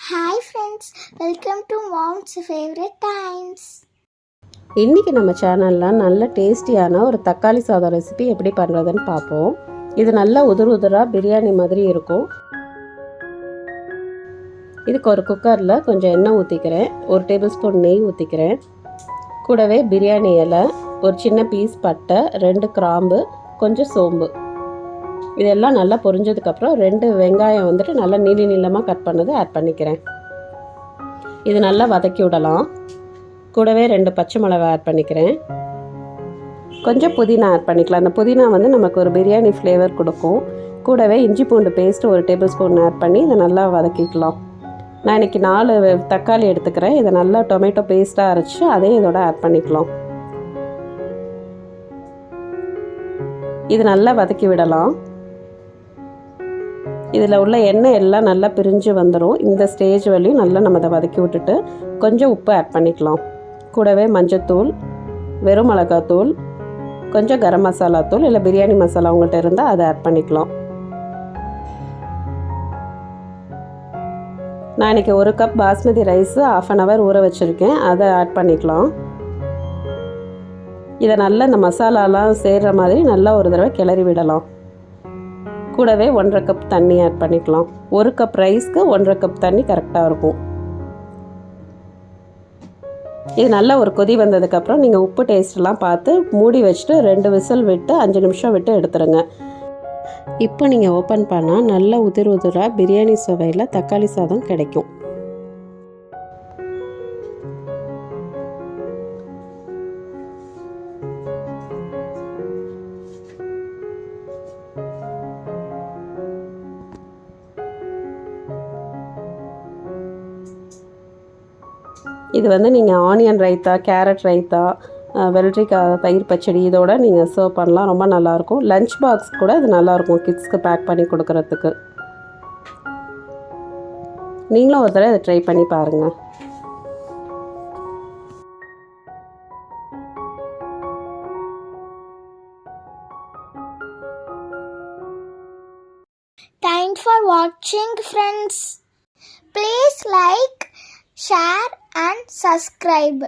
Hi friends, welcome to Mom's Favorite Times. இன்றைக்கி நம்ம சேனலில் நல்ல டேஸ்டியான ஒரு தக்காளி சாதம் ரெசிபி எப்படி பண்ணுறதுன்னு பார்ப்போம். இது நல்லா உதிராக பிரியாணி மாதிரி இருக்கும். இதுக்கு ஒரு குக்கரில் கொஞ்சம் எண்ணெய் ஊற்றிக்கிறேன், 1 டேபிள் ஸ்பூன் நெய் ஊற்றிக்கிறேன். கூடவே பிரியாணி இலை, ஒரு சின்ன பீஸ் பட்டை, 2 கிராம்பு, கொஞ்சம் சோம்பு, இதெல்லாம் நல்லா பொரிஞ்சதுக்கப்புறம் 2 வெங்காயம் வந்துட்டு நல்லா நீளமாக கட் பண்ணது ஆட் பண்ணிக்கிறேன். இது நல்லா வதக்கி விடலாம். கூடவே 2 பச்சை மிளகாய் ஆட் பண்ணிக்கிறேன். கொஞ்சம் புதினா ஆட் பண்ணிக்கலாம். அந்த புதினா வந்து நமக்கு ஒரு பிரியாணி ஃப்ளேவர் கொடுக்கும். கூடவே இஞ்சி பூண்டு பேஸ்ட்டு 1 டேபிள் ஸ்பூன் ஆட் பண்ணி இதை நல்லா வதக்கிக்கலாம். நான் இன்றைக்கி 4 தக்காளி எடுத்துக்கிறேன். இதை நல்லா டொமேட்டோ பேஸ்ட்டாக அரைச்சி அதையும் இதோட ஆட் பண்ணிக்கலாம். இது நல்லா வதக்கி விடலாம். இதில் உள்ள எண்ணெய் எல்லாம் நல்லா பிரிஞ்சு வந்துடும். இந்த ஸ்டேஜ் வரையும் நல்லா நம்ம அதை வதக்கி விட்டுட்டு கொஞ்சம் உப்பு ஆட் பண்ணிக்கலாம். கூடவே மஞ்சத்தூள், வெறும் மிளகாத்தூள், கொஞ்சம் கரம் மசாலா தூள் இல்லை பிரியாணி மசாலா உங்கள்கிட்ட இருந்தால் அதை ஆட் பண்ணிக்கலாம். நான் இன்றைக்கி 1 கப் பாஸ்மதி ரைஸு 1/2 hour ஊற வச்சுருக்கேன், அதை ஆட் பண்ணிக்கலாம். இதை நல்லா இந்த மசாலாலாம் சேர்கிற மாதிரி நல்லா ஒரு தடவை கிளறி விடலாம். கூடவே 1/2 கப் தண்ணி ஆட் பண்ணிக்கலாம். 1 கப் ரைஸ்க்கு 1/2 கப் தண்ணி கரெக்டாக இருக்கும். இது நல்லா ஒரு கொதி வந்ததுக்கப்புறம் நீங்கள் உப்பு டேஸ்ட்லாம் பார்த்து மூடி வச்சுட்டு 2 விசில் விட்டு 5 நிமிஷம் விட்டு எடுத்துருங்க. இப்போ நீங்கள் ஓப்பன் பண்ணால் நல்லா உதிராக பிரியாணி சுவையில் தக்காளி சாதம் கிடைக்கும். இது வந்து நீங்கள் ஆனியன் ரைத்தா, கேரட் ரைத்தா, வெள்ளரிக்காய் தயிர் பச்சடி இதோட நீங்கள் சர்வ் பண்ணலாம். ரொம்ப நல்லாயிருக்கும். லஞ்ச் பாக்ஸ் கூட இது நல்லாயிருக்கும் கிட்ஸ்க்கு பேக் பண்ணி கொடுக்குறதுக்கு. நீங்களும் ஒரு தடவை இதை ட்ரை பண்ணி பாருங்கள். Thanks for watching friends. Please like, share and subscribe.